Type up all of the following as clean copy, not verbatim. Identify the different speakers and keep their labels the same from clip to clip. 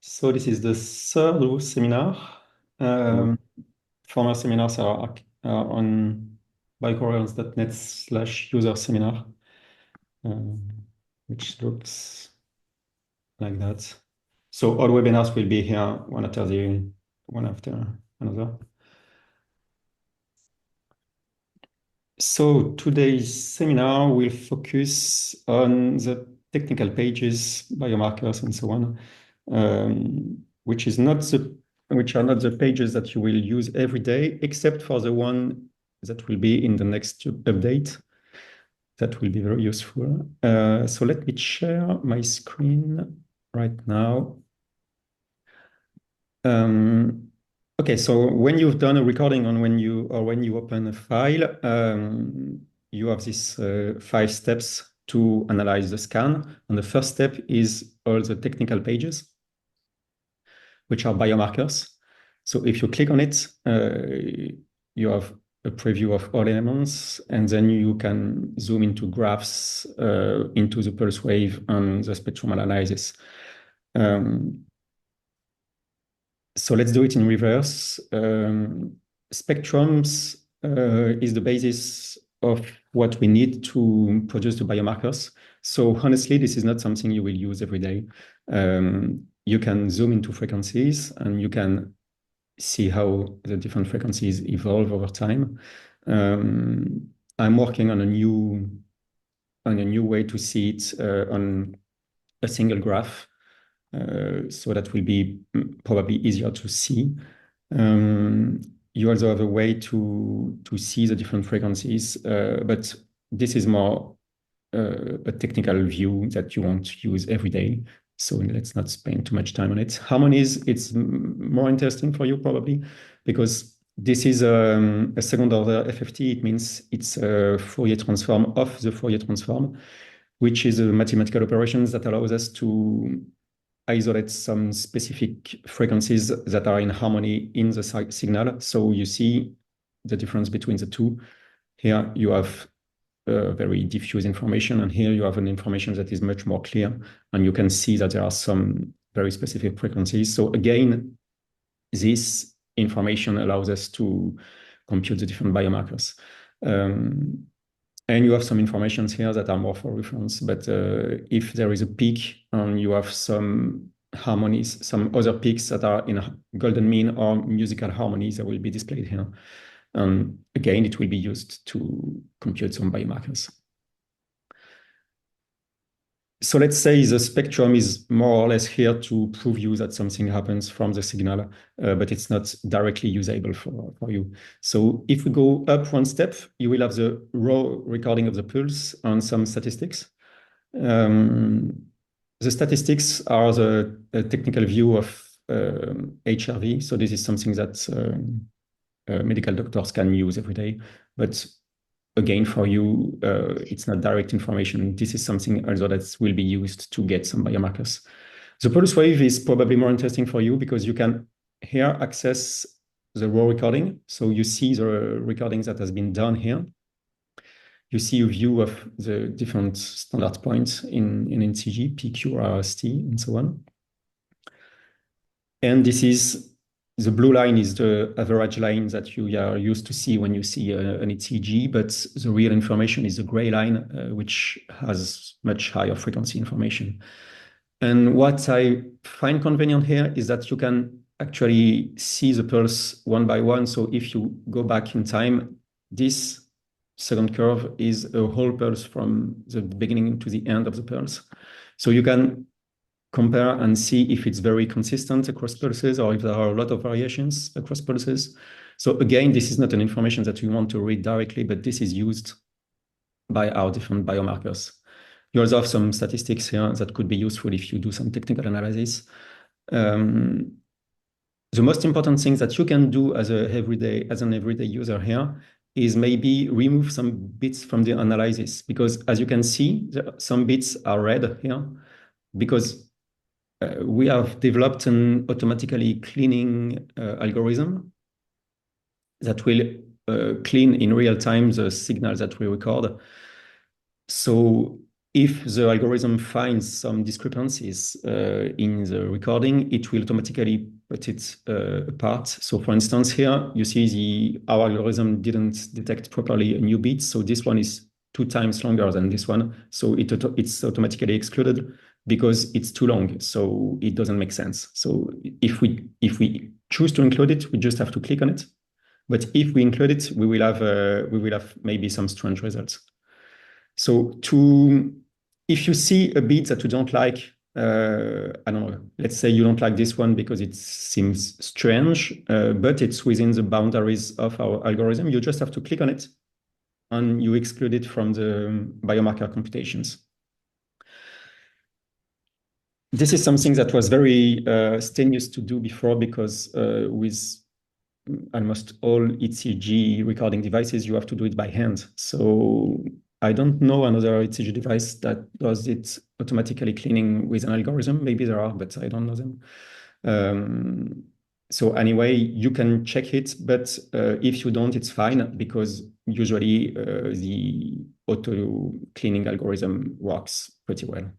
Speaker 1: So this is the third seminar. Former seminars are on biomarkers.net/user seminar, which looks like that. So all webinars will be here one after another. So today's seminar will focus on the technical pages, biomarkers, and so on, which are not the pages that you will use every day, except for the one that will be in the next update. That will be very useful. So let me share my screen right now. Okay, so when you've done a recording when you open a file, you have these 5 steps to analyze the scan. And the first step is all the technical pages, which are biomarkers. So if you click on it, you have a preview of all elements, and then you can zoom into graphs, into the pulse wave and the spectrum analysis. So let's do it in reverse. Spectrums is the basis of what we need to produce the biomarkers. So honestly, this is not something you will use every day. You can zoom into frequencies and you can see how the different frequencies evolve over time. I'm working on a new way to see it on a single graph. So that will be probably easier to see. You also have a way to see the different frequencies, but this is more a technical view that you won't use every day. So let's not spend too much time on it. Harmonies, it's more interesting for you probably, because this is a second order FFT. It means it's a Fourier transform of the Fourier transform, which is a mathematical operation that allows us to isolate some specific frequencies that are in harmony in the signal. So you see the difference between the two. Here you have very diffuse information, and here you have an information that is much more clear, and you can see that there are some very specific frequencies. So again, this information allows us to compute the different biomarkers. And you have some information here that are more for reference. But if there is a peak and you have some harmonies, some other peaks that are in golden mean or musical harmonies that will be displayed here. Again, it will be used to compute some biomarkers. So let's say the spectrum is more or less here to prove you that something happens from the signal, but it's not directly usable for you. So if we go up one step, you will have the raw recording of the pulse and some statistics. The statistics are the technical view of HRV. So this is something that medical doctors can use every day, but again, for you, it's not direct information. This is something also that will be used to get some biomarkers. The pulse wave is probably more interesting for you because you can here access the raw recording. So you see the recordings that has been done here. You see a view of the different standard points in NCG, PQ, RST, and so on. And this is the blue line is the average line that you are used to see when you see an ECG, but the real information is the gray line, which has much higher frequency information. And what I find convenient here is that you can actually see the pulse one by one. So if you go back in time, this second curve is a whole pulse from the beginning to the end of the pulse. So you can compare and see if it's very consistent across pulses or if there are a lot of variations across pulses. So again, this is not an information that you want to read directly, but this is used by our different biomarkers. You also have some statistics here that could be useful if you do some technical analysis. The most important thing that you can do as an everyday user here is maybe remove some bits from the analysis, because as you can see, some bits are red here because we have developed an automatically cleaning algorithm that will clean in real time the signals that we record. So if the algorithm finds some discrepancies in the recording, it will automatically put it apart. So for instance, here you see our algorithm didn't detect properly a new beat. So this one is 2 times longer than this one. So it's automatically excluded because it's too long. So it doesn't make sense. So if we choose to include it, we just have to click on it. But if we include it, we will have maybe some strange results. So if you see a beat that you don't like, I don't know, let's say you don't like this one because it seems strange, but it's within the boundaries of our algorithm, you just have to click on it and you exclude it from the biomarker computations. This is something that was very strenuous to do before because with almost all ECG recording devices, you have to do it by hand. So I don't know another ECG device that does it automatically cleaning with an algorithm. Maybe there are, but I don't know them. So anyway, you can check it, but if you don't, it's fine because usually the auto cleaning algorithm works pretty well.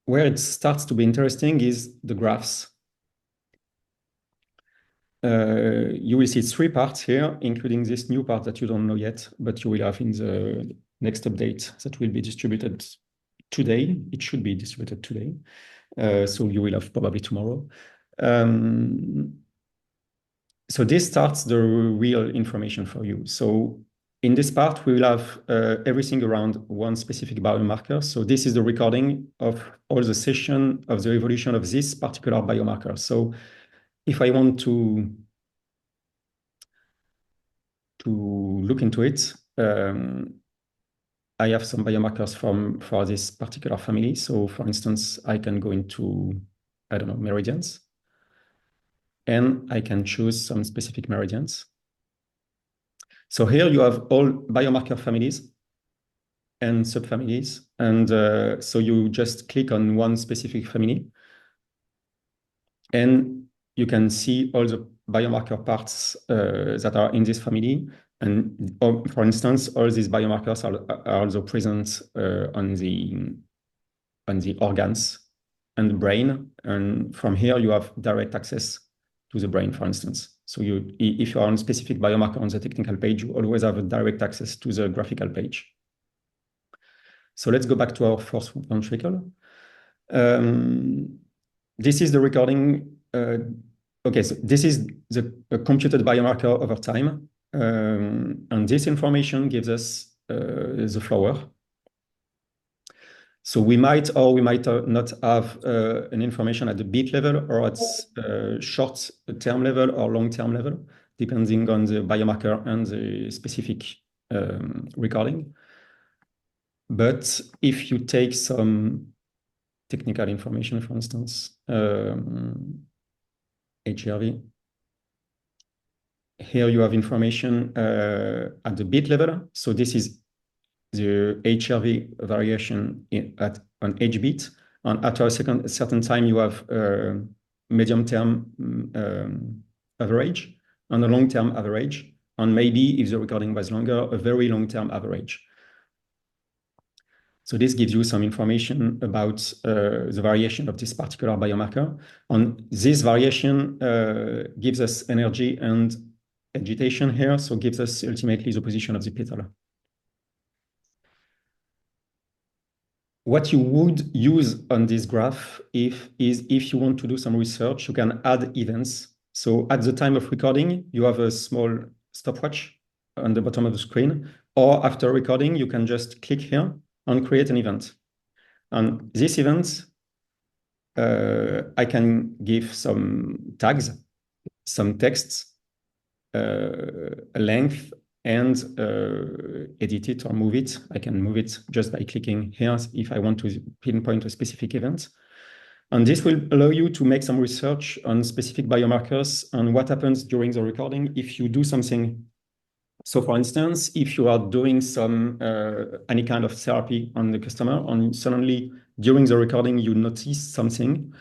Speaker 1: Where it starts to be interesting is the graphs. You will see 3 parts here, including this new part that you don't know yet, but you will have in the next update that will be distributed today. It should be distributed today. So you will have probably tomorrow. So this starts the real information for you. So in this part, we will have everything around one specific biomarker. So this is the recording of all the session of the evolution of this particular biomarker. So if I want to look into it, I have some biomarkers for this particular family. So for instance, I can go into, I don't know, meridians, and I can choose some specific meridians. So here you have all biomarker families and subfamilies. And so you just click on one specific family and you can see all the biomarker parts that are in this family. And for instance, all these biomarkers are also present on the organs and the brain. And from here, you have direct access to the brain, for instance. So if you are on a specific biomarker on the technical page, you always have a direct access to the graphical page. So let's go back to our fourth ventricle. This is the recording. Okay, so this is the computed biomarker over time. And this information gives us the flower. So we might or we might not have an information at the beat level or at short-term level or long-term level, depending on the biomarker and the specific recording. But if you take some technical information, for instance, HRV, here you have information at the beat level. So this is the HRV variation on each beat. And after a certain time, you have medium-term average and a long-term average. And maybe if the recording was longer, a very long-term average. So this gives you some information about the variation of this particular biomarker. And this variation gives us energy and agitation here, so gives us ultimately the position of the petal. What you would use on this graph is if you want to do some research, you can add events. So at the time of recording, you have a small stopwatch on the bottom of the screen, or after recording, you can just click here and create an event. And this event, I can give some tags, some texts, a length, and edit it or move it. I can move it just by clicking here if I want to pinpoint a specific event. And this will allow you to make some research on specific biomarkers and what happens during the recording if you do something. So for instance, if you are doing some any kind of therapy on the customer and suddenly during the recording you notice something,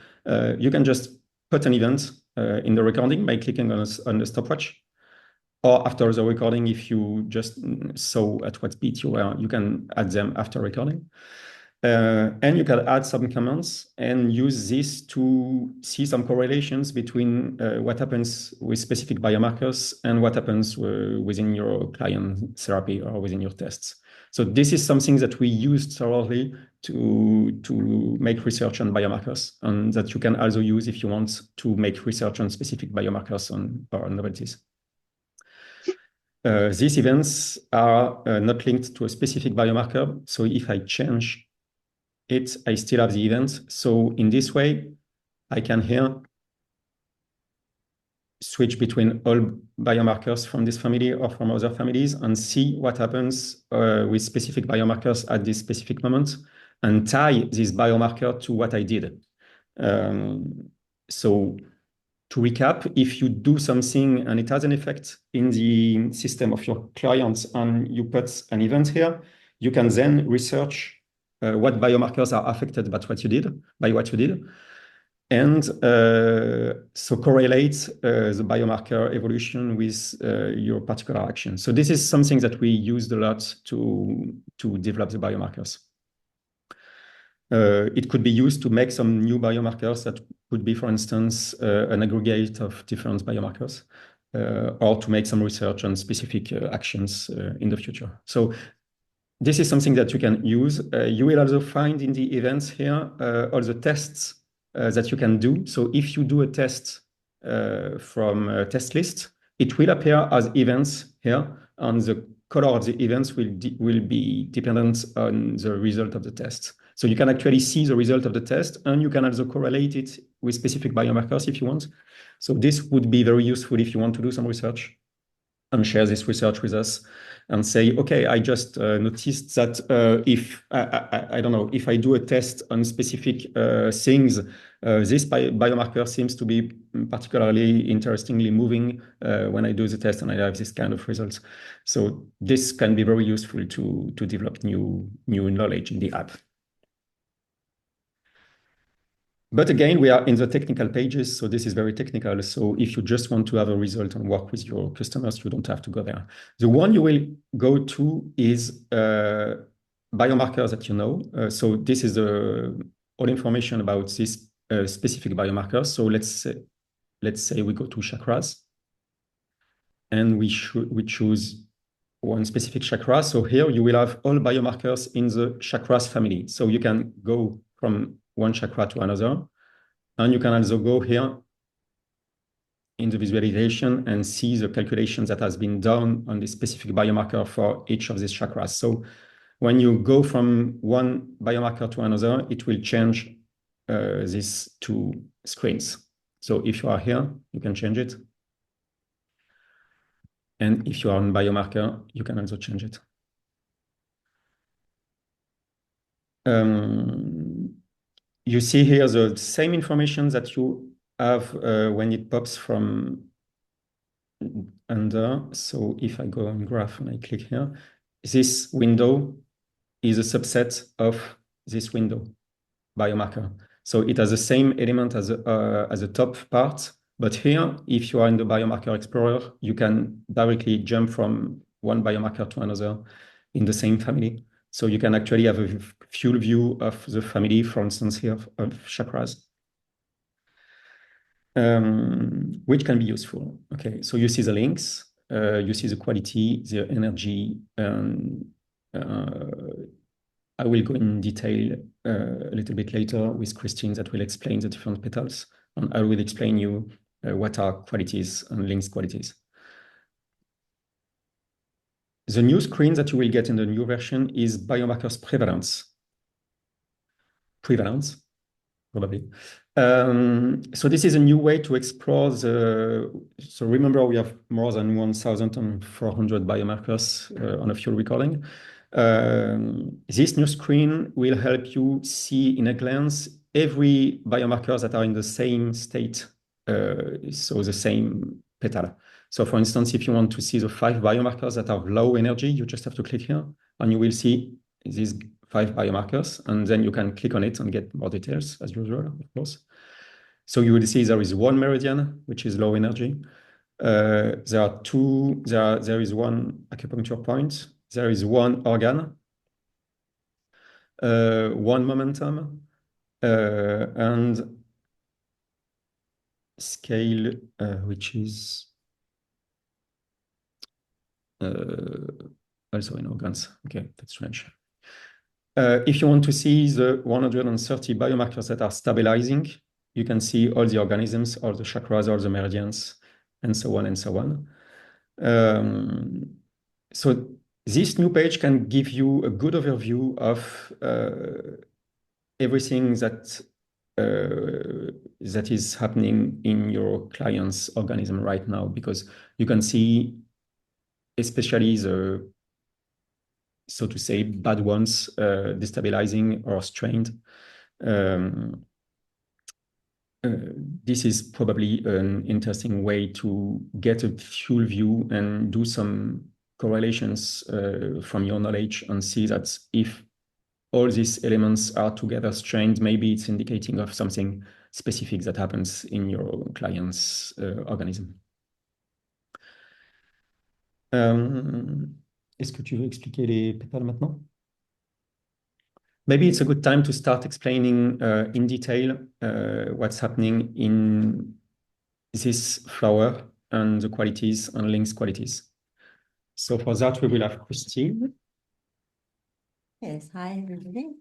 Speaker 1: you can just put an event in the recording by clicking on the stopwatch. or after the recording, if you just saw at what speed you were, you can add them after recording. And you can add some comments and use this to see some correlations between what happens with specific biomarkers and what happens within your client therapy or within your tests. So this is something that we used thoroughly to make research on biomarkers, and that you can also use if you want to make research on specific biomarkers or novelties. These events are not linked to a specific biomarker. So if I change it, I still have the events. So in this way, I can here switch between all biomarkers from this family or from other families and see what happens with specific biomarkers at this specific moment and tie this biomarker to what I did. So to recap, if you do something and it has an effect in the system of your clients and you put an event here, you can then research what biomarkers are affected by what you did, and so correlate the biomarker evolution with your particular action. So this is something that we used a lot to develop the biomarkers. It could be used to make some new biomarkers that could be, for instance, an aggregate of different biomarkers, or to make some research on specific actions in the future. So this is something that you can use. You will also find in the events here all the tests that you can do. So if you do a test from a test list, it will appear as events here, and the color of the events will be dependent on the result of the test. So you can actually see the result of the test, and you can also correlate it with specific biomarkers if you want. So this would be very useful if you want to do some research and share this research with us and say, okay, I just noticed that if, I don't know, if I do a test on specific things, this biomarker seems to be particularly interestingly moving when I do the test and I have this kind of results. So this can be very useful to develop new knowledge in the app. But again, we are in the technical pages, so this is very technical. So if you just want to have a result and work with your customers, you don't have to go there. The one you will go to is biomarkers that you know. So this is all information about this specific biomarker. So let's say we go to chakras, and we choose one specific chakra. So here you will have all biomarkers in the chakras family. So you can go from one chakra to another. And you can also go here in the visualization and see the calculations that has been done on the specific biomarker for each of these chakras. So when you go from one biomarker to another, it will change these two screens. So if you are here, you can change it. And if you are on biomarker, you can also change it. You see here the same information that you have when it pops from under. So if I go on graph and I click here, this window is a subset of this window biomarker. So it has the same element as the top part. But here, if you are in the biomarker explorer, you can directly jump from one biomarker to another in the same family. So you can actually have a full view of the family, for instance, here of chakras, which can be useful. Okay, so you see the links, you see the quality, the energy. I will go in detail a little bit later with Christine that will explain the different petals, and I will explain you what are qualities and links qualities. The new screen that you will get in the new version is biomarkers prevalence, probably. So this is a new way to explore so remember we have more than 1,400 biomarkers on a fuel recording. This new screen will help you see in a glance every biomarkers that are in the same state, so the same petal. So for instance, if you want to see the 5 biomarkers that are low energy, you just have to click here and you will see these 5 biomarkers, and then you can click on it and get more details as usual, of course. So you will see there is one meridian, which is low energy. There are two. There is one acupuncture point. There is one organ, one momentum, and scale, which is also in organs. Okay, that's strange. If you want to see the 130 biomarkers that are stabilizing, you can see all the organisms, all the chakras, all the meridians, and so on and so on. So this new page can give you a good overview of everything that is happening in your client's organism right now, because you can see especially the, so to say, bad ones, destabilizing or strained. This is probably an interesting way to get a full view and do some correlations from your knowledge and see that if all these elements are together strained, maybe it's indicating of something specific that happens in your client's organism. Est-ce que tu veux expliquer les pétales maintenant? Maybe it's a good time to start explaining in detail what's happening in this flower and the qualities and links qualities. So for that, we will have Christine.
Speaker 2: Yes, hi everybody.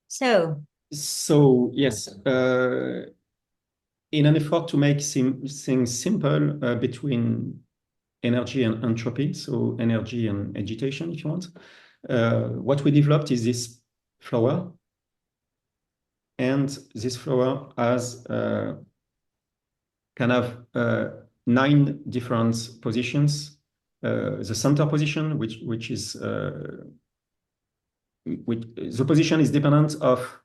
Speaker 1: So yes, in an effort to make things simple between energy and entropy, so energy and agitation, if you want, what we developed is this flower. And this flower has can have 9 different positions. The center position, which is the position is dependent of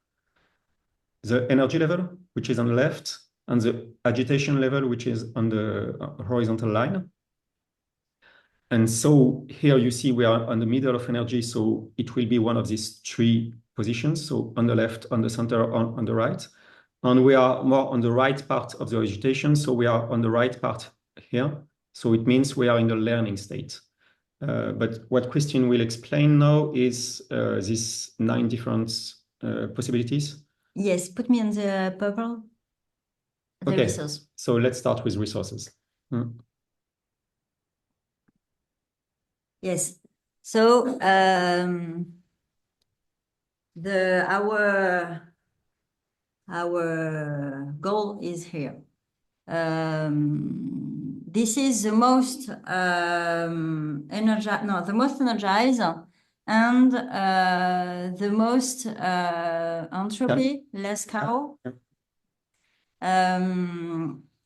Speaker 1: the energy level, which is on the left, and the agitation level, which is on the horizontal line. And so here you see we are on the middle of energy, so it will be one of these 3 positions, so on the left, on the center, on the right. And we are more on the right part of the agitation, so we are on the right part here. So it means we are in the learning state. But what Christine will explain now is these 9 different possibilities.
Speaker 2: Yes, put me on the purple. The
Speaker 1: okay,
Speaker 2: resource.
Speaker 1: So let's start with resources.
Speaker 2: Yes. So our goal is here. This is the most the most energized and the most entropy, less chaos.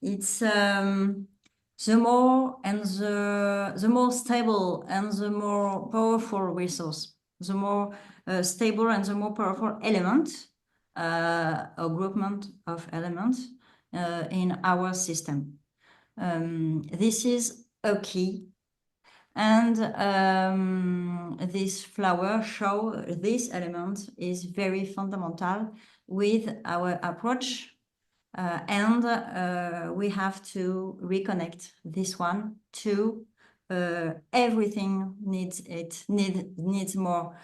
Speaker 2: It's the more and the more stable and the more powerful resource, the more stable and the more powerful element, or groupment of elements in our system. This is a key, and this flower show this element is very fundamental with our approach. And we have to reconnect this one to everything needs more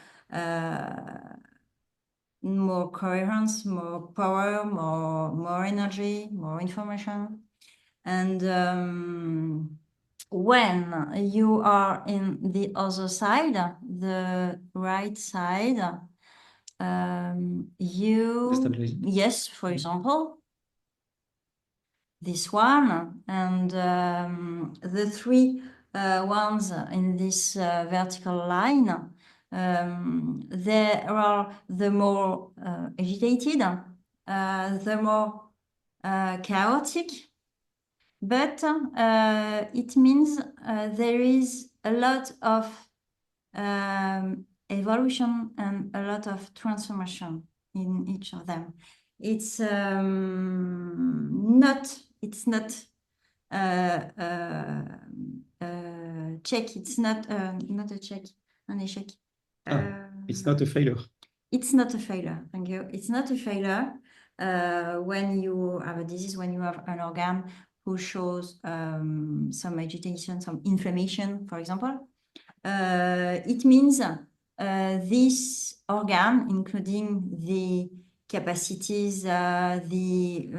Speaker 2: coherence, more power, more energy, more information. And when you are in the other side, the right side, yes, for example, this one, and the 3 ones in this vertical line, they are the more agitated, the more chaotic, but it means there is a lot of evolution and a lot of transformation in each of them. It's not check. It's not a check, an échec.
Speaker 1: It's not a failure.
Speaker 2: It's not a failure. Thank you. It's not a failure when you have a disease, when you have an organ who shows some agitation, some inflammation, for example. It means this organ, including the capacities, the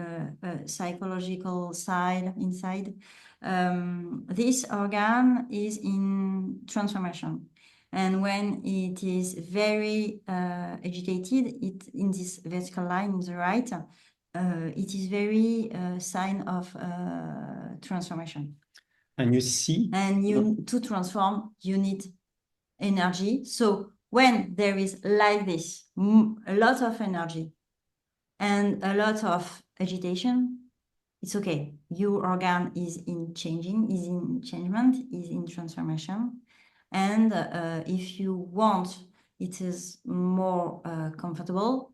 Speaker 2: psychological side inside, this organ is in transformation. And when it is very agitated, it in this vertical line on the right, it is very sign of transformation.
Speaker 1: And you see,
Speaker 2: and to transform, you need energy. So when there is like this, a lot of energy and a lot of agitation, it's okay. Your organ is in changing, is in changement, is in transformation. And if you want, it is more comfortable.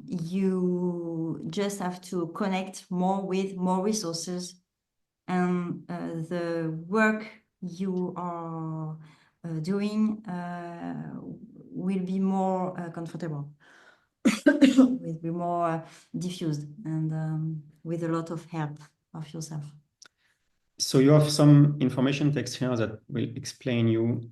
Speaker 2: You just have to connect more with more resources, and the work you are doing will be more comfortable, will be more diffused, and with a lot of help of yourself.
Speaker 1: So you have some information text here that will explain you.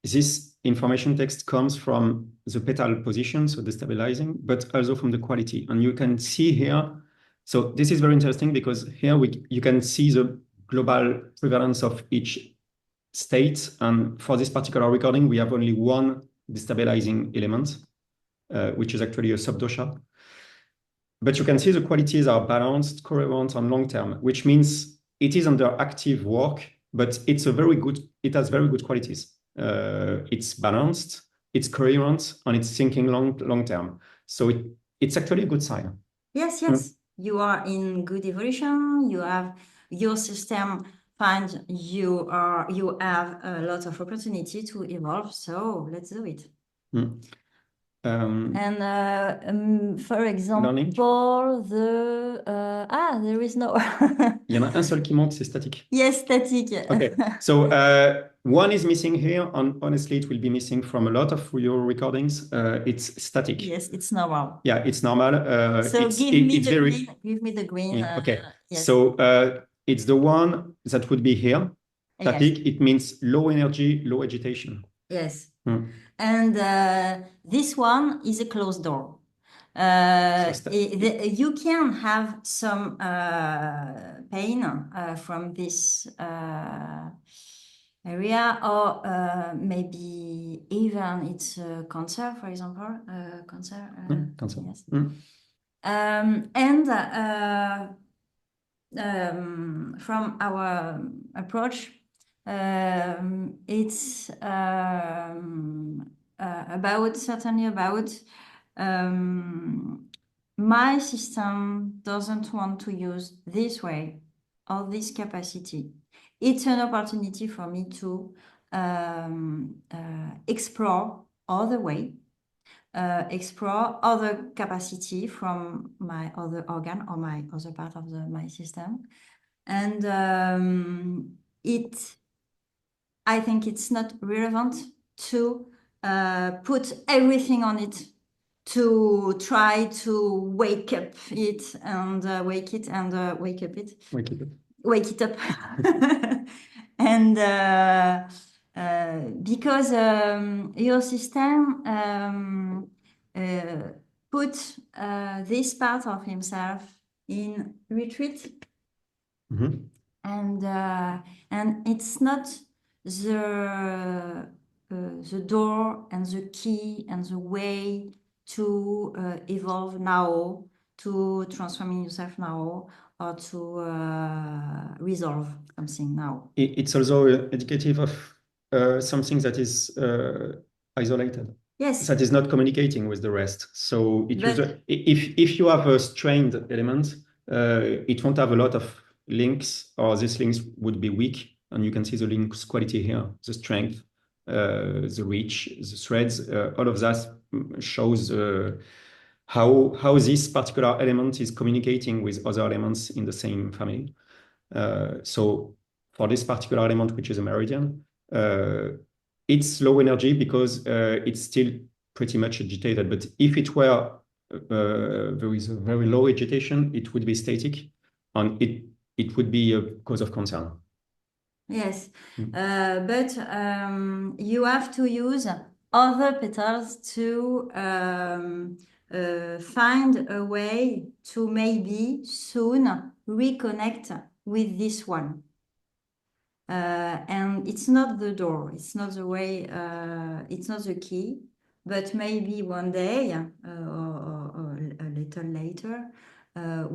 Speaker 1: This information text comes from the petal position, so destabilizing, but also from the quality. And you can see here, so this is very interesting because here you can see the global prevalence of each state. And for this particular recording, we have only one destabilizing element, which is actually a subdosha. But you can see the qualities are balanced, coherent, and long-term, which means it is under active work, but it has very good qualities. It's balanced, it's coherent, and it's thinking long-term. So it's actually a good sign.
Speaker 2: Yes, yes. You are in good evolution. You have your system find you have a lot of opportunity to evolve. So let's do it. For example,
Speaker 1: learning.
Speaker 2: There is no.
Speaker 1: Il y en a un seul qui manque, c'est statique.
Speaker 2: Yes, static.
Speaker 1: Okay, so one is missing here, and honestly, it will be missing from a lot of your recordings. It's static.
Speaker 2: Yes, it's normal.
Speaker 1: Yeah, it's normal.
Speaker 2: So give me the green.
Speaker 1: Yeah, okay.
Speaker 2: Yes.
Speaker 1: So it's the one that would be here. Static. Yes. It means low energy, low agitation.
Speaker 2: Yes. And this one is a closed door. You can have some pain from this area, or maybe even it's cancer, for example. Cancer.
Speaker 1: Cancer.
Speaker 2: Yes. From our approach, it's certainly about my system doesn't want to use this way or this capacity. It's an opportunity for me to explore other way, explore other capacity from my other organ or my other part of my system. And I think it's not relevant to put everything on it, to try to wake up it and wake it and wake up it.
Speaker 1: Wake it up.
Speaker 2: Wake it up. And because your system put this part of himself in retreat. And it's not the door and the key and the way to evolve now, to transform yourself now, or to resolve something now.
Speaker 1: It's also indicative of something that is isolated.
Speaker 2: Yes.
Speaker 1: That is not communicating with the rest. So if you have a strained element, it won't have a lot of links, or these links would be weak. And you can see the links quality here, the strength, the reach, the threads, all of that shows how this particular element is communicating with other elements in the same family. So for this particular element, which is a meridian, it's low energy because it's still pretty much agitated. But if it were there is a very low agitation, it would be static, and it would be a cause of concern.
Speaker 2: Yes, but you have to use other petals to find a way to maybe soon reconnect with this one. And it's not the door, it's not the way, it's not the key, but maybe one day or a little later,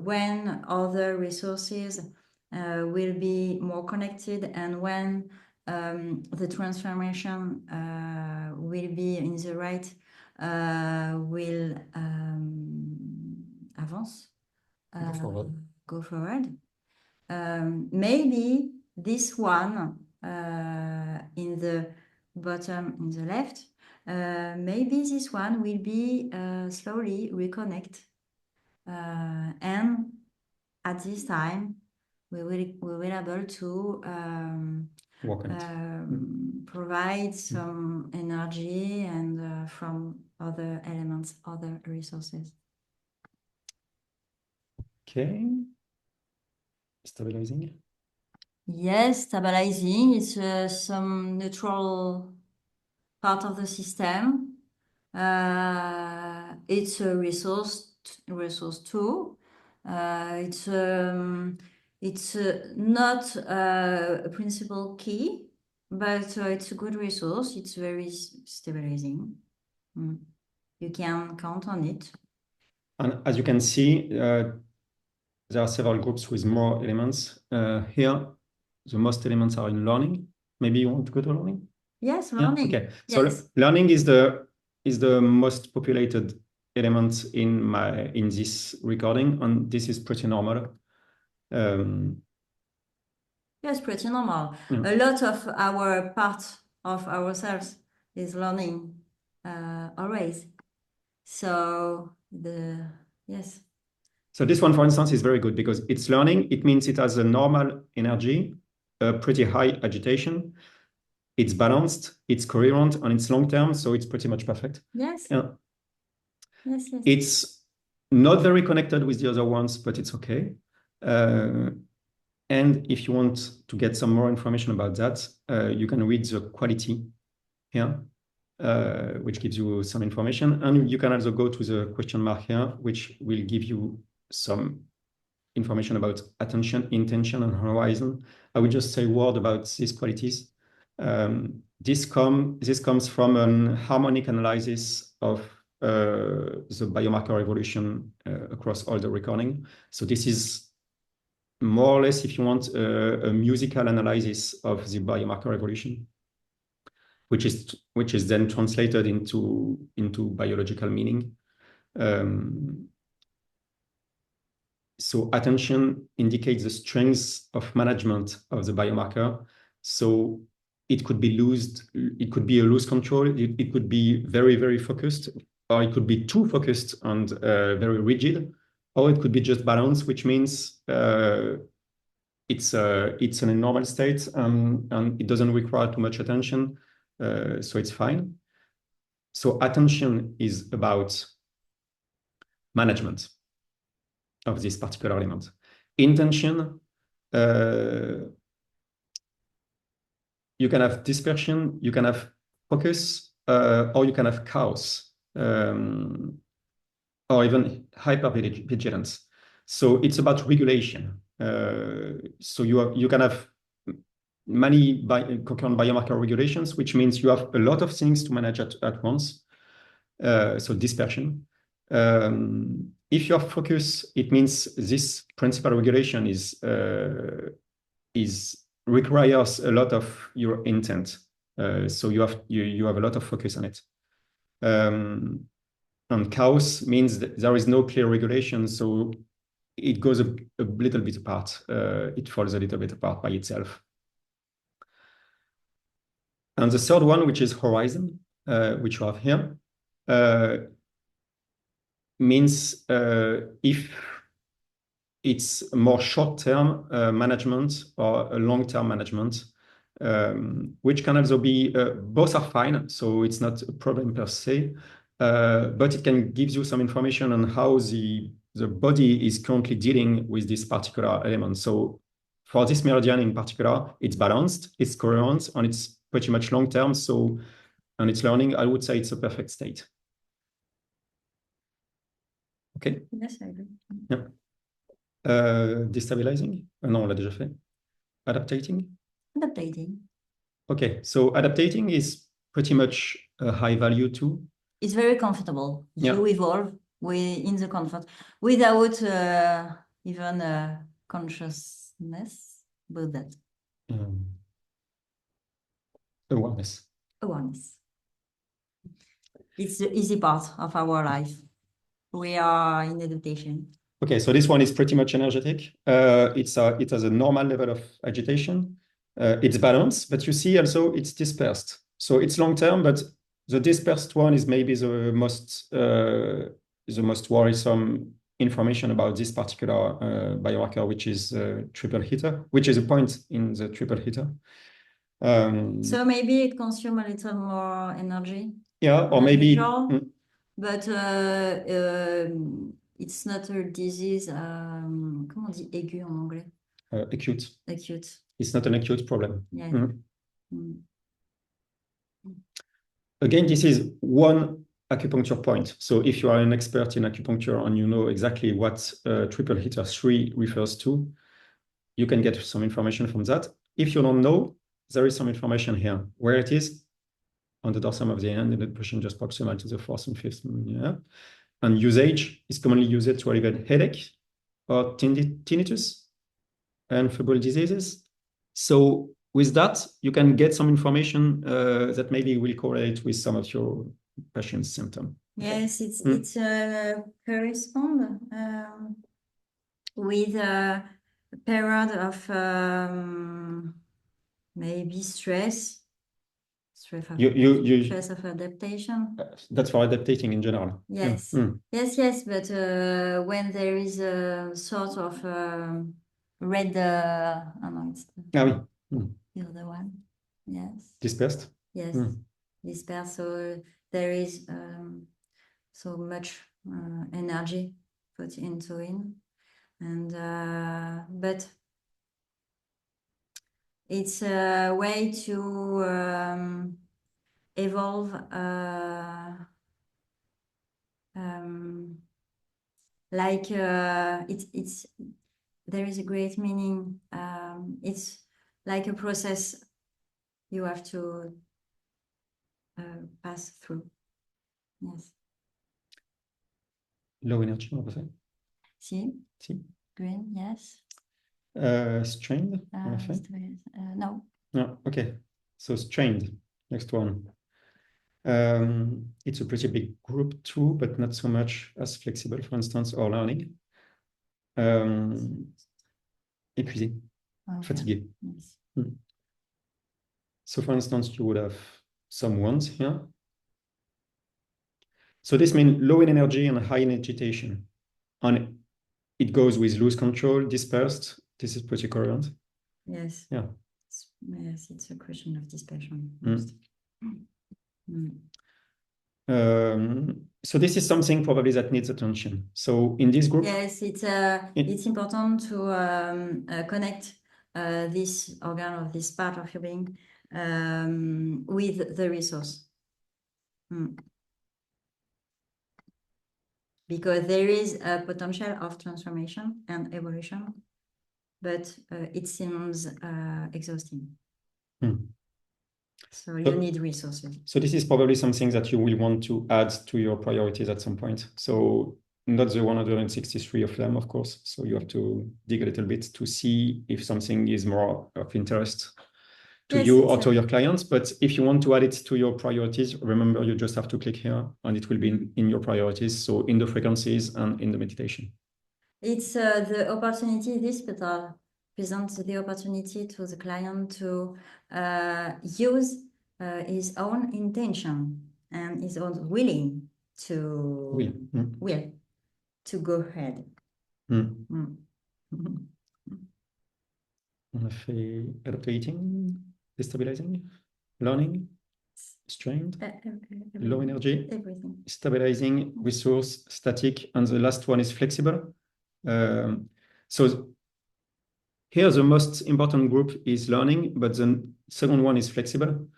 Speaker 2: when other resources will be more connected, and when the transformation will be in the right, will advance, go forward. Maybe this one in the bottom, in the left, maybe this one will be slowly reconnect, and at this time we will able to provide some energy and from other elements, other resources.
Speaker 1: Okay. Stabilizing.
Speaker 2: Yes, stabilizing is some neutral part of the system. It's a resource too. It's not a principal key, but it's a good resource. It's very stabilizing. You can count on it.
Speaker 1: And as you can see, there are several groups with more elements. Here, the most elements are in learning. Maybe you want to go to learning?
Speaker 2: Yes, learning.
Speaker 1: Yeah, okay.
Speaker 2: Yes.
Speaker 1: So learning is the most populated element in this recording, and this is pretty normal.
Speaker 2: Yes, pretty normal.
Speaker 1: Yeah.
Speaker 2: A lot of our part of ourselves is learning always. So yes.
Speaker 1: So this one, for instance, is very good because it's learning. It means it has a normal energy, a pretty high agitation. It's balanced, it's coherent, and it's long term, so it's pretty much perfect.
Speaker 2: Yes.
Speaker 1: Yeah.
Speaker 2: Yes, yes.
Speaker 1: It's not very connected with the other ones, but it's okay. And if you want to get some more information about that, you can read the quality here, which gives you some information. And you can also go to the question mark here, which will give you some information about attention, intention, and horizon. I will just say a word about these qualities. This comes from an harmonic analysis of the biomarker evolution across all the recording. So this is more or less, if you want, a musical analysis of the biomarker evolution, which is then translated into biological meaning. So attention indicates the strength of management of the biomarker. So it could be a loose control. It could be very, very focused, or it could be too focused and very rigid, or it could be just balanced, which means it's in a normal state and it doesn't require too much attention, so it's fine. So attention is about management of this particular element. Intention, you can have dispersion, you can have focus, or you can have chaos, or even hypervigilance. So it's about regulation. So you can have many concurrent biomarker regulations, which means you have a lot of things to manage at once. So dispersion. If you have focus, it means this principal regulation requires a lot of your intent. So you have a lot of focus on it. And chaos means that there is no clear regulation, so it goes a little bit apart. It falls a little bit apart by itself. And the third one, which is horizon, which you have here, means if it's more short-term management or a long-term management. which can also be, both are fine, so it's not a problem per se, but it can give you some information on how the body is currently dealing with this particular element. So for this meridian in particular, it's balanced, it's coherent, and it's pretty much long term. So, and it's learning, I would say it's a perfect state. Okay.
Speaker 2: Yes, I agree.
Speaker 1: Yeah. Destabilizing? Non, on l'a déjà fait. Adaptating?
Speaker 2: Adaptating.
Speaker 1: Okay, so adaptating is pretty much a high value too.
Speaker 2: It's very comfortable.
Speaker 1: Yeah.
Speaker 2: You evolve in the comfort without even consciousness about that.
Speaker 1: Awareness.
Speaker 2: Awareness. It's the easy part of our life. We are in adaptation.
Speaker 1: Okay, so this one is pretty much energetic. It has a normal level of agitation. It's balanced, but you see also it's dispersed. So it's long term, but the dispersed one is maybe the most worrisome information about this particular biomarker, which is triple hitter, which is a point in the triple hitter.
Speaker 2: So maybe it consumes a little more energy.
Speaker 1: Yeah, or maybe.
Speaker 2: Usual, but it's not a disease. Comment on dit aigu en anglais?
Speaker 1: Acute.
Speaker 2: Acute.
Speaker 1: It's not an acute problem.
Speaker 2: Yeah.
Speaker 1: Again, this is one acupuncture point. So if you are an expert in acupuncture and you know exactly what triple hitter 3 refers to, you can get some information from that. If you don't know, there is some information here. Where it is? On the dorsum of the hand, in the position just proximal to the fourth and fifth. Yeah. And usage is commonly used to alleviate headache or tinnitus and febrile diseases. So with that, you can get some information that maybe will correlate with some of your patient's symptoms.
Speaker 2: Yes, it's correspond with a period of maybe stress of adaptation.
Speaker 1: That's for adaptating in general.
Speaker 2: Yes, yes, but when there is a sort of red, no, it's the other one. Yes.
Speaker 1: Dispersed?
Speaker 2: Yes, dispersed. So there is so much energy put into it, and but it's a way to evolve like it's there is a great meaning. It's like a process you have to pass through. Yes.
Speaker 1: Low energy, on va faire.
Speaker 2: Si. Green, yes.
Speaker 1: Strained, on va faire.
Speaker 2: No.
Speaker 1: No, okay. So strained, next one. It's a pretty big group too, but not so much as flexible, for instance, or learning. Épuisé, fatigué. Yes. So for instance, you would have some ones here. So this means low in energy and high in agitation. And it goes with loose control, dispersed. This is pretty coherent.
Speaker 2: Yes.
Speaker 1: Yeah.
Speaker 2: Yes, it's a question of dispersion.
Speaker 1: So this is something probably that needs attention. So in this group,
Speaker 2: yes, it's important to connect this organ or this part of your being with the resource, because there is a potential of transformation and evolution, but it seems exhausting. So you need resources. So
Speaker 1: this is probably something that you will want to add to your priorities at some point. So not the 163 of them, of course. So you have to dig a little bit to see if something is more of interest to you or to your clients. But if you want to add it to your priorities, remember, you just have to click here and it will be in your priorities. So in the frequencies and in the meditation.
Speaker 2: It's the opportunity, this petal presents the opportunity to the client to use his own intention and his own willing to will to go ahead.
Speaker 1: On a fait adaptating. destabilizing, learning, strained, low energy,
Speaker 2: everything.
Speaker 1: stabilizing, resource, static, and the last one is flexible. So here the most important group is learning, but the second one is flexible.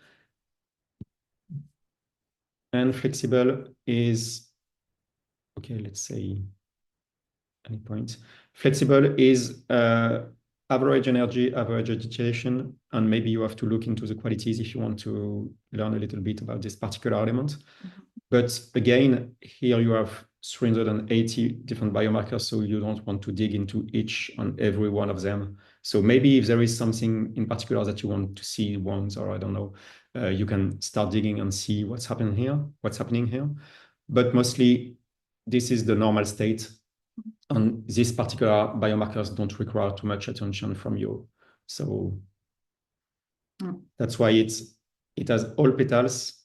Speaker 1: And flexible is, okay, let's say any point. Flexible is average energy, average agitation, and maybe you have to look into the qualities if you want to learn a little bit about this particular element. But again, here you have 380 different biomarkers, so you don't want to dig into each and every one of them. So maybe if there is something in particular that you want to see once, or I don't know, you can start digging and see what's happening here. But mostly, this is the normal state. And these particular biomarkers don't require too much attention from you. So that's why it has all petals,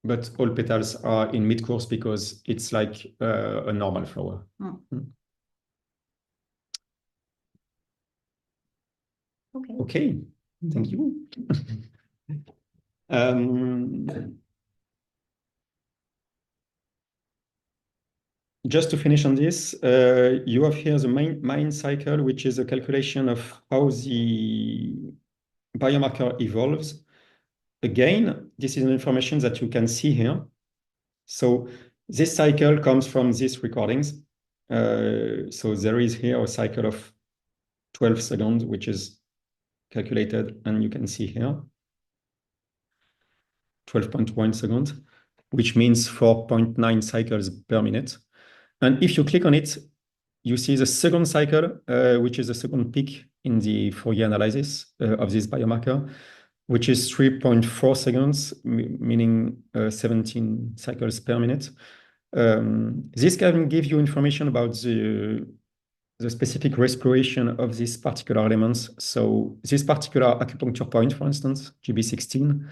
Speaker 1: but all petals are in mid-course because it's like a normal flower. Okay, thank you. Just to finish on this, you have here the main cycle, which is a calculation of how the biomarker evolves. Again, this is information that you can see here. So this cycle comes from these recordings. So there is here a cycle of 12 seconds, which is calculated, and you can see here 12.1 seconds, which means 4.9 cycles per minute. And if you click on it, you see the second cycle, which is the second peak in the Fourier analysis of this biomarker, which is 3.4 seconds, meaning 17 cycles per minute. This can give you information about the specific respiration of these particular elements. So this particular acupuncture point, for instance, GB16,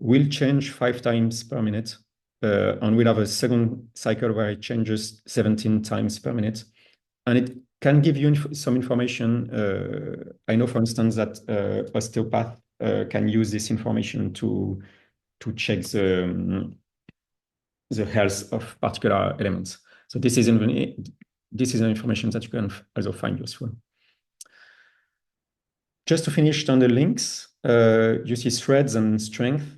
Speaker 1: will change 5 times per minute. And we'll have a second cycle where it changes 17 times per minute. And it can give you some information. I know, for instance, that osteopath can use this information to check the health of particular elements. So this is an information that you can also find useful. Just to finish on the links, you see threads and strength.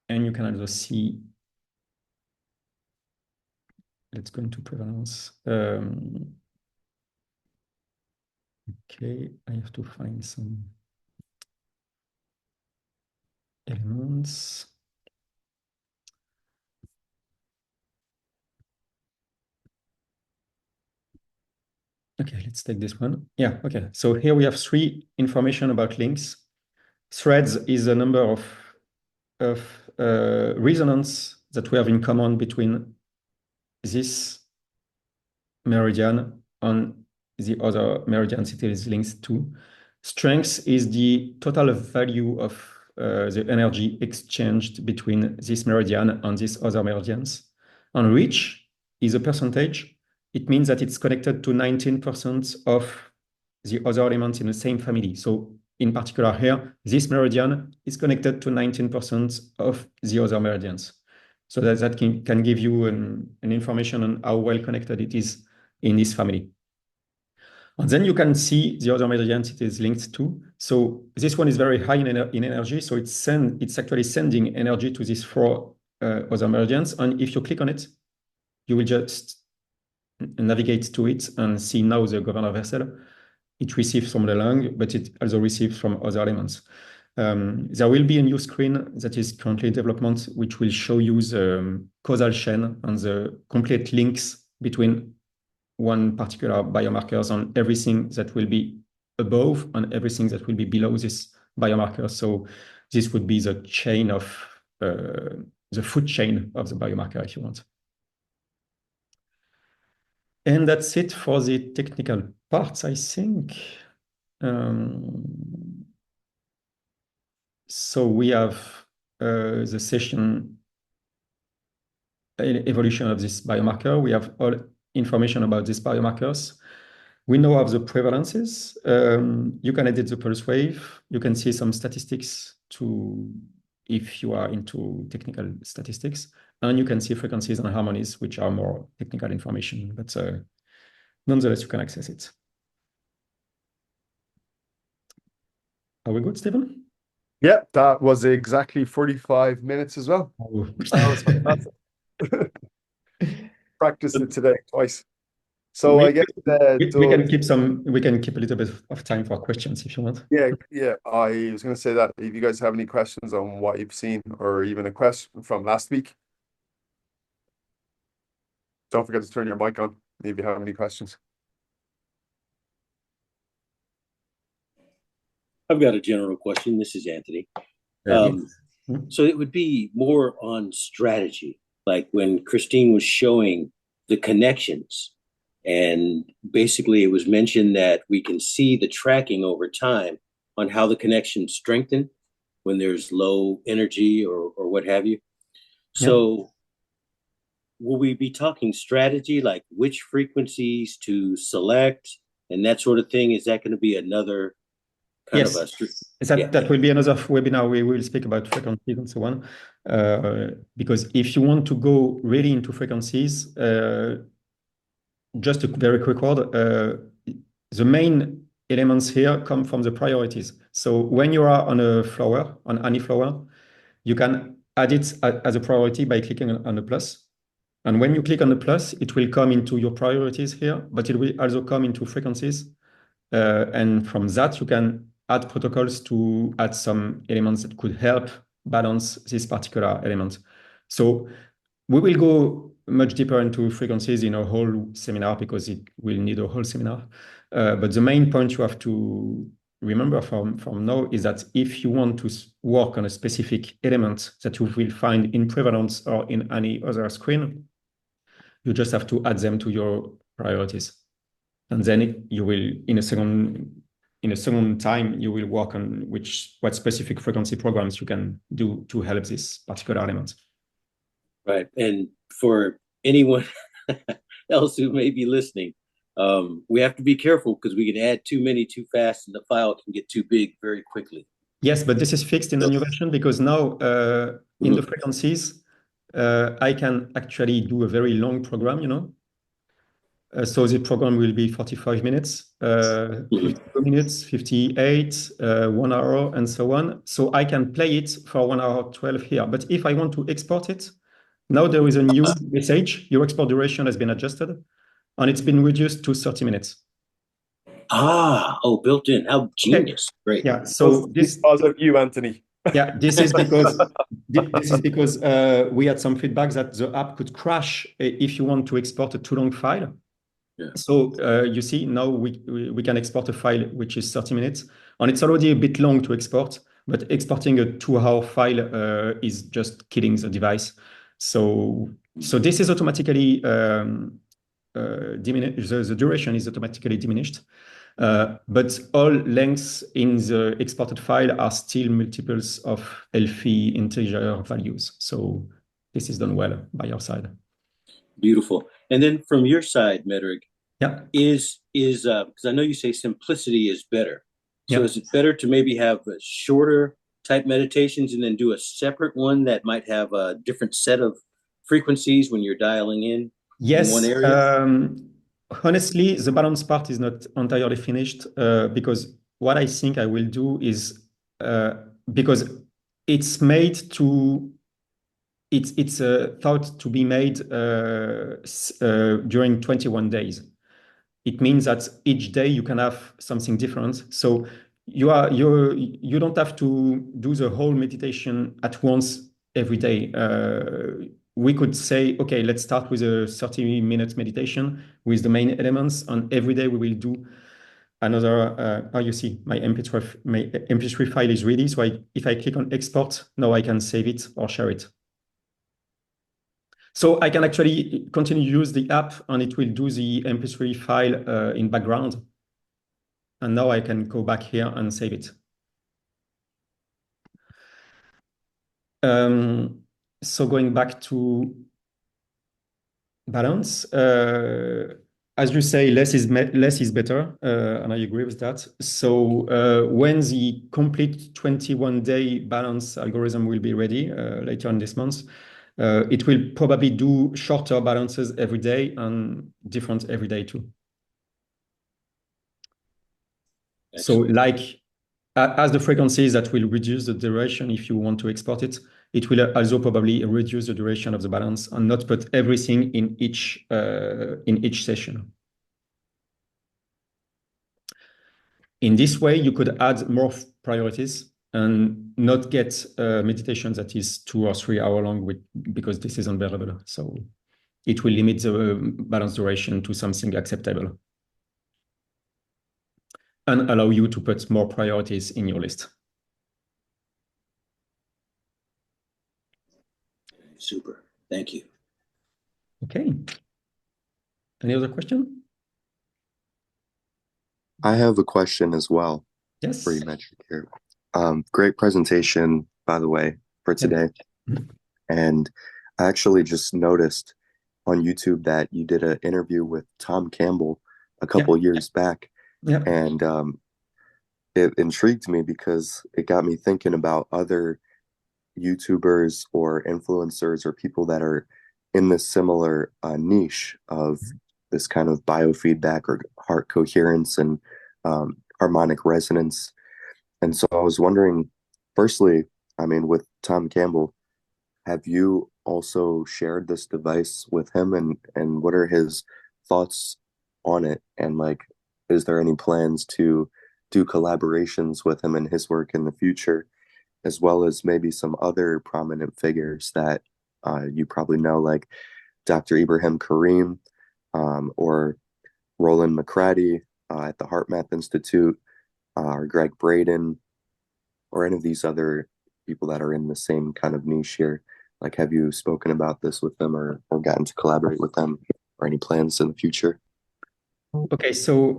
Speaker 1: And you can also see, let's go into prevalence. Okay, I have to find some elements. Okay, let's take this one. Yeah, okay. So here we have 3 information about links. Threads is a number of resonance that we have in common between this meridian and the other meridians it is linked to. Strength is the total value of the energy exchanged between this meridian and these other meridians. And reach is a percentage. It means that it's connected to 19% of the other elements in the same family. So in particular here, this meridian is connected to 19% of the other meridians. So that can give you an information on how well connected it is in this family. And then you can see the other meridians it is linked to. So this one is very high in energy. So it's actually sending energy to these 4 other meridians. And if you click on it, you will just navigate to it and see now the governor vessel. It receives from the lung, but it also receives from other elements. There will be a new screen that is currently in development, which will show you the causal chain and the complete links between one particular biomarkers and everything that will be above and everything that will be below this biomarker. So this would be the chain of the food chain of the biomarker, if you want. And that's it for the technical parts, I think. So we have the session evolution of this biomarker. We have all information about these biomarkers. We know of the prevalences. You can edit the pulse wave. You can see some statistics to if you are into technical statistics, and you can see frequencies and harmonies, which are more technical information, but nonetheless, you can access it. Are we good, Stephen?
Speaker 3: Yeah, that was exactly 45 minutes as well.
Speaker 1: Oh.
Speaker 3: That was fantastic. Practiced it today twice. So
Speaker 1: we,
Speaker 3: I guess
Speaker 1: we can keep a little bit of time for questions if you want.
Speaker 3: yeah. I was going to say that if you guys have any questions on what you've seen, or even a question from last week, don't forget to turn your mic on if you have any questions.
Speaker 4: I've got a general question. This is Anthony.
Speaker 1: Hmm?
Speaker 4: So it would be more on strategy, like when Christine was showing the connections, and basically it was mentioned that we can see the tracking over time on how the connections strengthen when there's low energy or what have you.
Speaker 1: Yeah.
Speaker 4: So will we be talking strategy, like which frequencies to select and that sort of thing? Is that going to be another kind
Speaker 1: Yes.
Speaker 4: of a
Speaker 1: That will be another webinar. We will speak about frequencies and so on. Because if you want to go really into frequencies, just a very quick word, the main elements here come from the priorities. So when you are on a flower, on any flower, you can add it as a priority by clicking on the plus. And when you click on the plus, it will come into your priorities here, but it will also come into frequencies. And from that, you can add protocols to add some elements that could help balance this particular element. So we will go much deeper into frequencies in a whole seminar because it will need a whole seminar. But the main point you have to remember from now is that if you want to work on a specific element that you will find in prevalence or in any other screen, you just have to add them to your priorities. And then you will, in a second time, you will work on what specific frequency programs you can do to help this particular element.
Speaker 4: Right. And for anyone else who may be listening, we have to be careful because we can add too many too fast and the file can get too big very quickly.
Speaker 1: Yes, but this is fixed in the new version because now in the frequencies, I can actually do a very long program, so the program will be 45 minutes, 52 minutes, 58, 1 hour, and so on. So I can play it for 1 hour 12 here. But if I want to export it, now there is a new message. Your export duration has been adjusted, and it's been reduced to 30 minutes.
Speaker 4: Built in. How genius.
Speaker 1: Okay.
Speaker 4: Great.
Speaker 1: Yeah, so
Speaker 3: because of you, Anthony.
Speaker 1: Yeah, this is because we had some feedback that the app could crash if you want to export a too long file.
Speaker 4: Yeah.
Speaker 1: So you see now we can export a file which is 30 minutes, and it's already a bit long to export, but exporting a 2-hour file is just killing the device. So this is automatically diminished. The duration is automatically diminished. But all lengths in the exported file are still multiples of healthy integer values. So this is done well by our side.
Speaker 4: Beautiful. And then from your side, Medrig,
Speaker 1: Yeah.
Speaker 4: is because I know you say simplicity is better. So
Speaker 1: Yeah.
Speaker 4: is it better to maybe have shorter type meditations and then do a separate one that might have a different set of frequencies when you're dialing in one
Speaker 1: Yes.
Speaker 4: area?
Speaker 1: Honestly, the balance part is not entirely finished because what I think I will do is because it's made to it's thought to be made during 21 days. It means that each day you can have something different. So you don't have to do the whole meditation at once every day. We could say, okay, let's start with a 30-minute meditation with the main elements, and every day we will do another. You see, my MP3 file is ready. So if I click on export, now I can save it or share it. So I can actually continue to use the app, and it will do the MP3 file in background. And now I can go back here and save it. So going back to balance, as you say, less is better, and I agree with that. So when the complete 21-day balance algorithm will be ready later in this month, it will probably do shorter balances every day and different every day too.
Speaker 4: Excellent.
Speaker 1: So like as the frequencies that will reduce the duration if you want to export it, it will also probably reduce the duration of the balance and not put everything in each session. In this way, you could add more priorities and not get meditation that is 2 or 3 hours long because this is unbearable. So it will limit the balance duration to something acceptable and allow you to put more priorities in your list.
Speaker 4: Super. Thank you.
Speaker 1: Okay. Any other question?
Speaker 5: I have a question as well
Speaker 1: Yes.
Speaker 5: for you, Metric here. Great presentation, by the way, for today. And I actually just noticed on YouTube that you did an interview with Tom Campbell a couple years back.
Speaker 1: Yeah.
Speaker 5: And it intrigued me because it got me thinking about other YouTubers or influencers or people that are in this similar niche of this kind of biofeedback or heart coherence and harmonic resonance. And so I was wondering, firstly, I mean, with Tom Campbell, have you also shared this device with him, and what are his thoughts on it? And like, is there any plans to do collaborations with him and his work in the future, as well as maybe some other prominent figures that you probably know, like Dr. Ibrahim Karim or Roland McCratty at the HeartMath Institute, or Greg Braden, or any of these other people that are in the same kind of niche here? Like, have you spoken about this with them or gotten to collaborate with them, or any plans in the future?
Speaker 1: Okay, so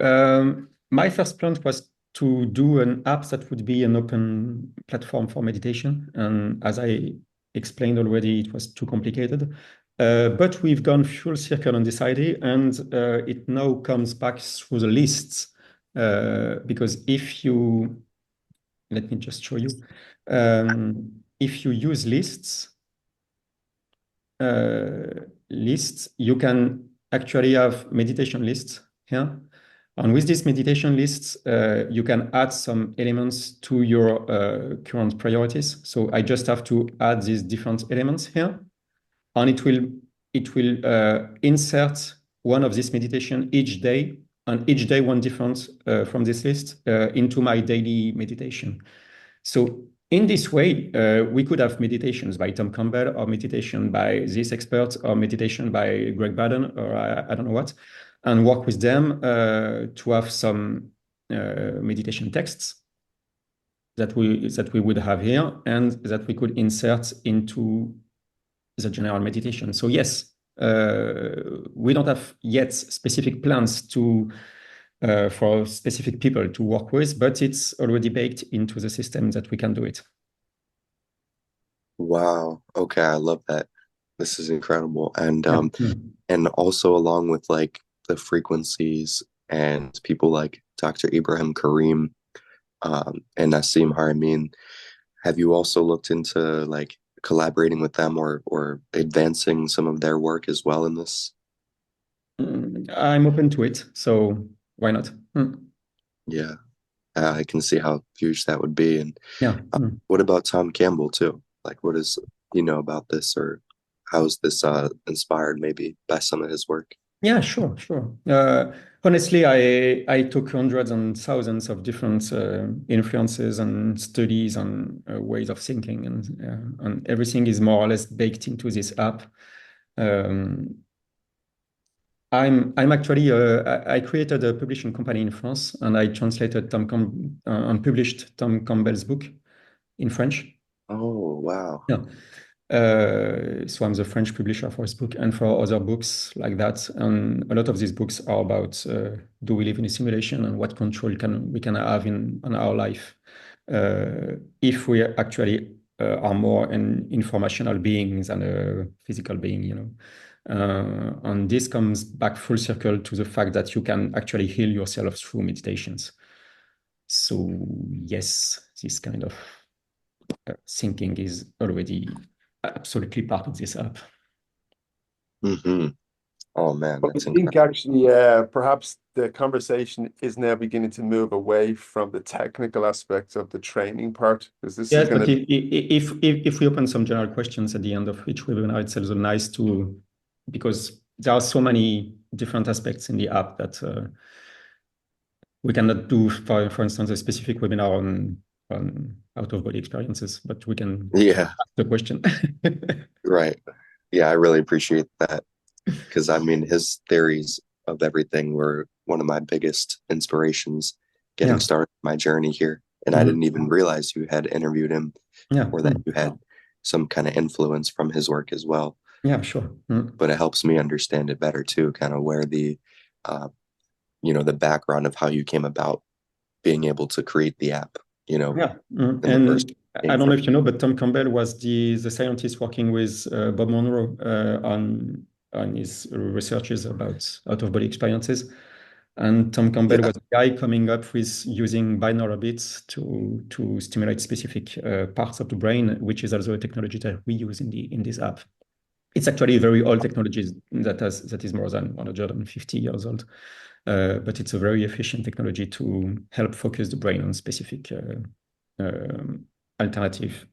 Speaker 1: my first plan was to do an app that would be an open platform for meditation. And as I explained already, it was too complicated. But we've gone full circle on this idea, and it now comes back through the lists. Because if you, let me just show you, if you use lists, you can actually have meditation lists here. And with these meditation lists, you can add some elements to your current priorities. So I just have to add these different elements here, and it will insert one of these meditation each day, and each day one different from this list into my daily meditation. So in this way, we could have meditations by Tom Campbell, or meditation by this expert, or meditation by Greg Baden, or I don't know what, and work with them to have some meditation texts that we would have here and that we could insert into the general meditation. So yes, we don't have yet specific plans for specific people to work with, but it's already baked into the system that we can do it.
Speaker 5: Wow. Okay, I love that. This is incredible. And
Speaker 1: Yeah.
Speaker 5: and also along with like the frequencies and people like Dr. Ibrahim Karim and Nassim Haramein, have you also looked into like collaborating with them or advancing some of their work as well in this?
Speaker 1: I'm open to it, so why not?
Speaker 5: Yeah, I can see how huge that would be. And
Speaker 1: Yeah.
Speaker 5: what about Tom Campbell too? Like, what does he know about this, or how is this inspired maybe by some of his work?
Speaker 1: Yeah, sure. Honestly, I took hundreds and thousands of different influences and studies and ways of thinking, and everything is more or less baked into this app. I'm actually I created a publishing company in France, and I translated and published Tom Campbell's book in French.
Speaker 5: Oh, wow.
Speaker 1: Yeah. So I'm the French publisher for his book and for other books like that. And a lot of these books are about do we live in a simulation and what control we can have on our life if we actually are more an informational being than a physical being, And this comes back full circle to the fact that you can actually heal yourself through meditations. So yes, this kind of thinking is already absolutely part of this app.
Speaker 5: Mm-hmm. Oh man,
Speaker 3: I
Speaker 5: that's
Speaker 3: think
Speaker 5: incredible.
Speaker 3: actually, perhaps the conversation is now beginning to move away from the technical aspects of the training part, because this is
Speaker 1: Yes,
Speaker 3: going
Speaker 1: but
Speaker 3: to.
Speaker 1: if we open some general questions at the end of each webinar, it's also nice to, because there are so many different aspects in the app that we cannot do, for instance, a specific webinar on out-of-body experiences, but we can
Speaker 5: Yeah,
Speaker 1: ask the question.
Speaker 5: right. Yeah, I really appreciate that because I mean, his theories of everything were one of my biggest inspirations getting
Speaker 1: Yeah.
Speaker 5: started my journey here. And I didn't even realize you had interviewed him
Speaker 1: Yeah.
Speaker 5: or that you had some kind of influence from his work as well.
Speaker 1: Yeah, sure.
Speaker 5: But it helps me understand it better too, kind of where the, the background of how you came about being able to create the app,
Speaker 1: Yeah.
Speaker 5: in the
Speaker 1: And
Speaker 5: first
Speaker 1: I don't know if you know, but Tom Campbell was the scientist working with Bob Monroe on his researches about out-of-body experiences. And Tom Campbell was the guy coming up with using binaural beats to stimulate specific parts of the brain, which is also a technology that we use in this app. It's actually a very old technology that is more than 150 years old, but it's a very efficient technology to help focus the brain on specific alternative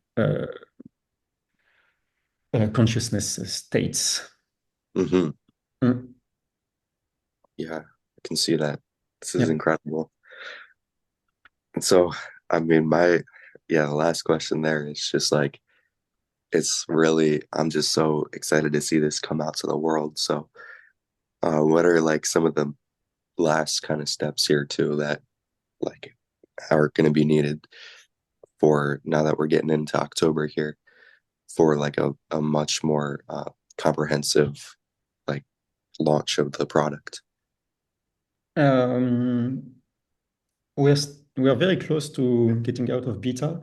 Speaker 1: consciousness states.
Speaker 5: Mm-hmm.
Speaker 1: Mm.
Speaker 5: Yeah, I can see that. This is
Speaker 1: Yeah.
Speaker 5: incredible. And so, I mean, the last question there is just like, I'm just so excited to see this come out to the world. So, what are like some of the last kind of steps here too that like are going to be needed for now that we're getting into October here for like a much more comprehensive like launch of the product?
Speaker 1: We are very close to getting out of beta.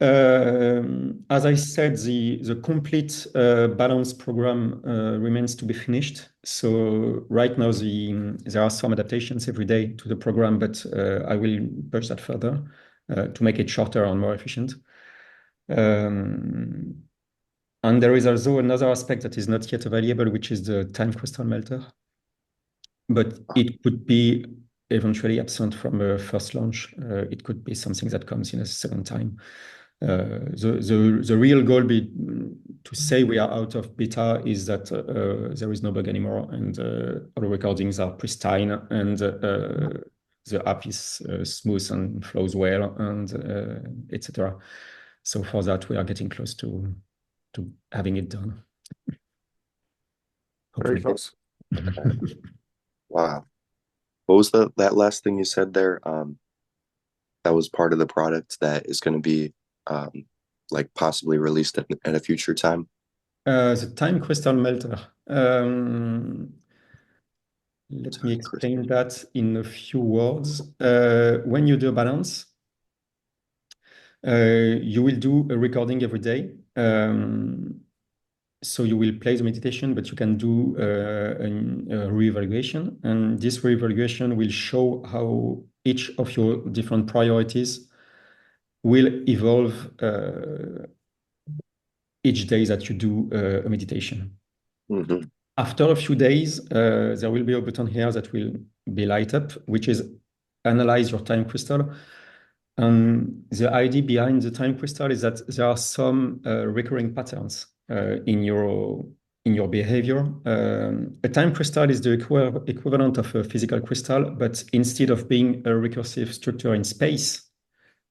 Speaker 1: As I said, the complete balance program remains to be finished. So right now there are some adaptations every day to the program, but I will push that further to make it shorter and more efficient. And there is also another aspect that is not yet available, which is the time crystal melter. But it could be eventually absent from a first launch. It could be something that comes in a second time. The real goal to say we are out of beta is that there is no bug anymore, and all recordings are pristine, and the app is smooth and flows well, and etc. So for that, we are getting close to having it done.
Speaker 3: Very
Speaker 1: Hopefully.
Speaker 3: close.
Speaker 5: Wow. What was that last thing you said there? That was part of the product that is going to be like possibly released at a future time.
Speaker 1: The time crystal melter. Let me explain that in a few words. When you do a balance, you will do a recording every day. So you will play the meditation, but you can do a reevaluation. And this reevaluation will show how each of your different priorities will evolve each day that you do a meditation.
Speaker 5: Mm-hmm.
Speaker 1: After a few days, there will be a button here that will be light up, which is analyze your time crystal. And the idea behind the time crystal is that there are some recurring patterns in your behavior. A time crystal is the equivalent of a physical crystal, but instead of being a recursive structure in space,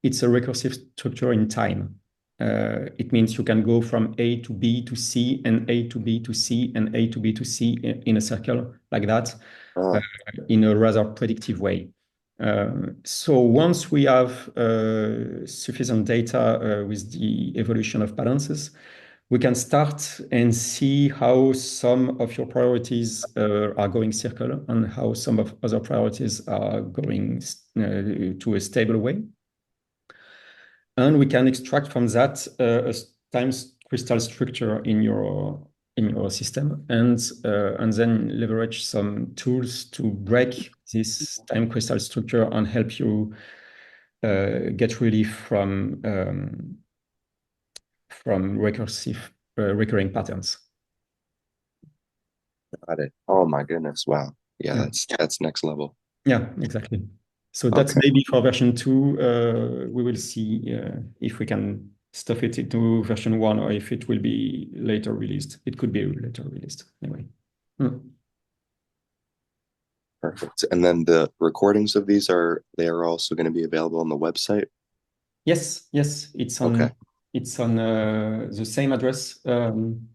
Speaker 1: it's a recursive structure in time. It means you can go from A to B to C and A to B to C and A to B to C in a circle like that, in a rather predictive way. So once we have sufficient data with the evolution of balances, we can start and see how some of your priorities are going circle and how some of other priorities are going to a stable way. And we can extract from that a time crystal structure in your in your system, and then leverage some tools to break this time crystal structure and help you get relief from recurring patterns.
Speaker 5: Got it. Oh my goodness. Wow. Yeah,
Speaker 1: Yeah.
Speaker 5: that's next level.
Speaker 1: Yeah, exactly. So that's maybe for version 2. We will see if we can stuff it into version 1 or if it will be later released. It could be later released anyway.
Speaker 5: Perfect. And then the recordings of these are also going to be available on the website?
Speaker 1: Yes, it's on the same address. When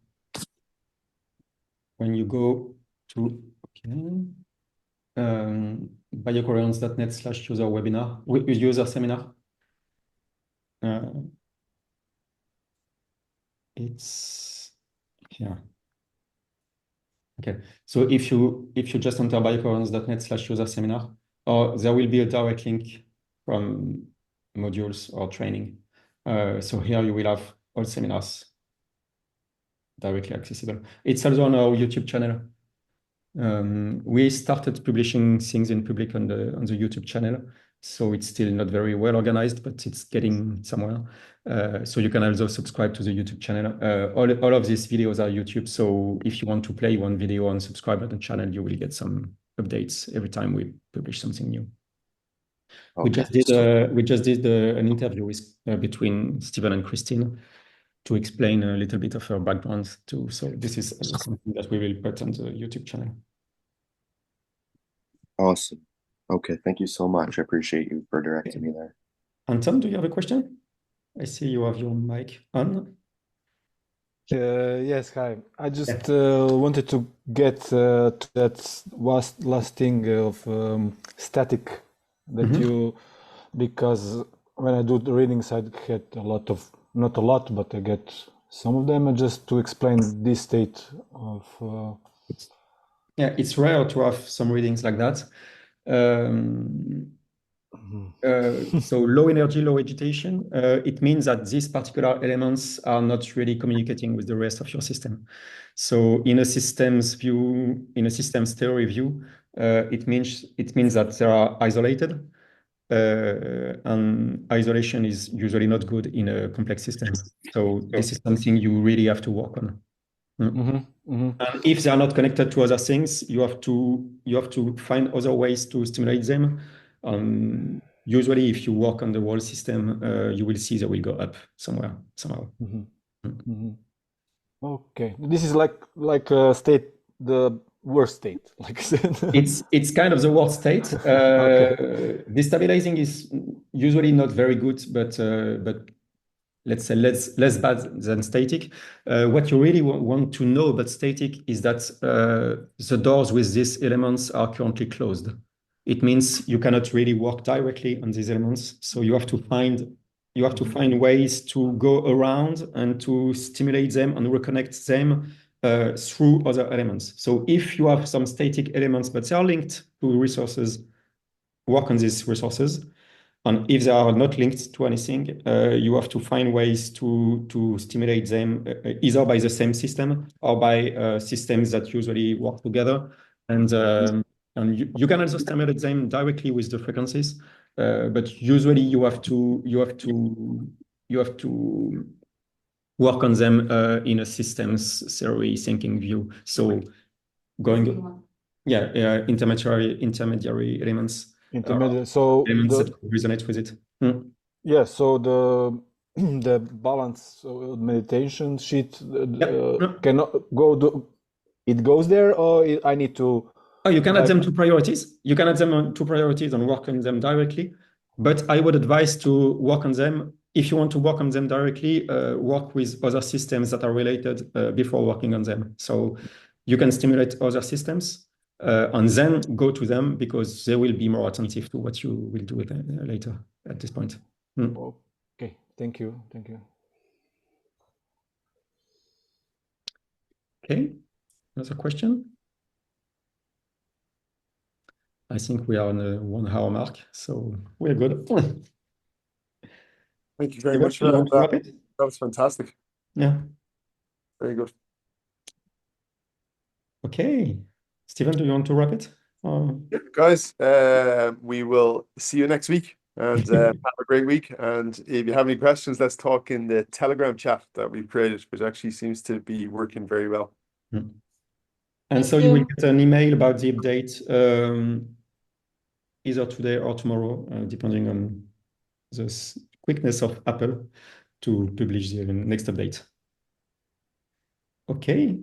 Speaker 1: you go to biocoherence.net/user webinar, user seminar. It's here. Okay, so if you just enter biocoherence.net/user seminar, or there will be a direct link from modules or training. So here you will have all seminars directly accessible. It's also on our YouTube channel. We started publishing things in public on the YouTube channel, so it's still not very well organized, but it's getting somewhere. So you can also subscribe to the YouTube channel. All of these videos are YouTube, so if you want to play one video and subscribe to the channel, you will get some updates every time we publish something new. We just did an interview between Stephen and Christine to explain a little bit of her background too. So this is something that we will put on the YouTube channel.
Speaker 5: Awesome. Okay, thank you so much. I appreciate you for directing me there.
Speaker 1: Anton, do you have a question? I see you have your mic on.
Speaker 6: Yes, hi. I just wanted to get to that last thing of static that you, because when I do the readings, I get a lot of, not a lot, but I get some of them, and just to explain this state of...
Speaker 1: Yeah, it's rare to have some readings like that. So low energy, low agitation, it means that these particular elements are not really communicating with the rest of your system. So in a systems view, in a systems theory view, it means that they are isolated, and isolation is usually not good in a complex system. So this is something you really have to work on. And if they are not connected to other things, you have to find other ways to stimulate them. Usually, if you work on the whole system, you will see they will go up somehow.
Speaker 6: Okay, this is like a state, the worst state, like I said.
Speaker 1: It's kind of the worst state. Destabilizing is usually not very good, but let's say less bad than static. What you really want to know about static is that the doors with these elements are currently closed. It means you cannot really work directly on these elements. So you have to find ways to go around and to stimulate them and reconnect them through other elements. So if you have some static elements but they are linked to resources, work on these resources. And if they are not linked to anything, you have to find ways to stimulate them either by the same system or by systems that usually work together. And you can also stimulate them directly with the frequencies, but usually you have to work on them in a systems theory thinking view. So intermediary elements.
Speaker 6: So
Speaker 1: elements that resonate with it.
Speaker 6: Yeah, so the balance meditation sheet cannot go. It goes there, or I need to.
Speaker 1: Oh, you can add them to priorities. You can add them to priorities and work on them directly. But I would advise to work on them. If you want to work on them directly, work with other systems that are related before working on them. So you can stimulate other systems and then go to them because they will be more attentive to what you will do later at this point.
Speaker 6: Okay, thank you.
Speaker 1: Okay, another question? I think we are on a 1 hour mark, so we're good.
Speaker 3: Thank you very much for that. That was fantastic.
Speaker 1: Yeah.
Speaker 3: Very good.
Speaker 1: Okay. Stephen, do you want to wrap it?
Speaker 3: Yeah, guys, we will see you next week and have a great week. And if you have any questions, let's talk in the Telegram chat that we've created, which actually seems to be working very well.
Speaker 1: And
Speaker 2: Thank
Speaker 1: so you will
Speaker 2: you.
Speaker 1: get an email about the update either today or tomorrow, depending on the quickness of Apple to publish the next update. Okay.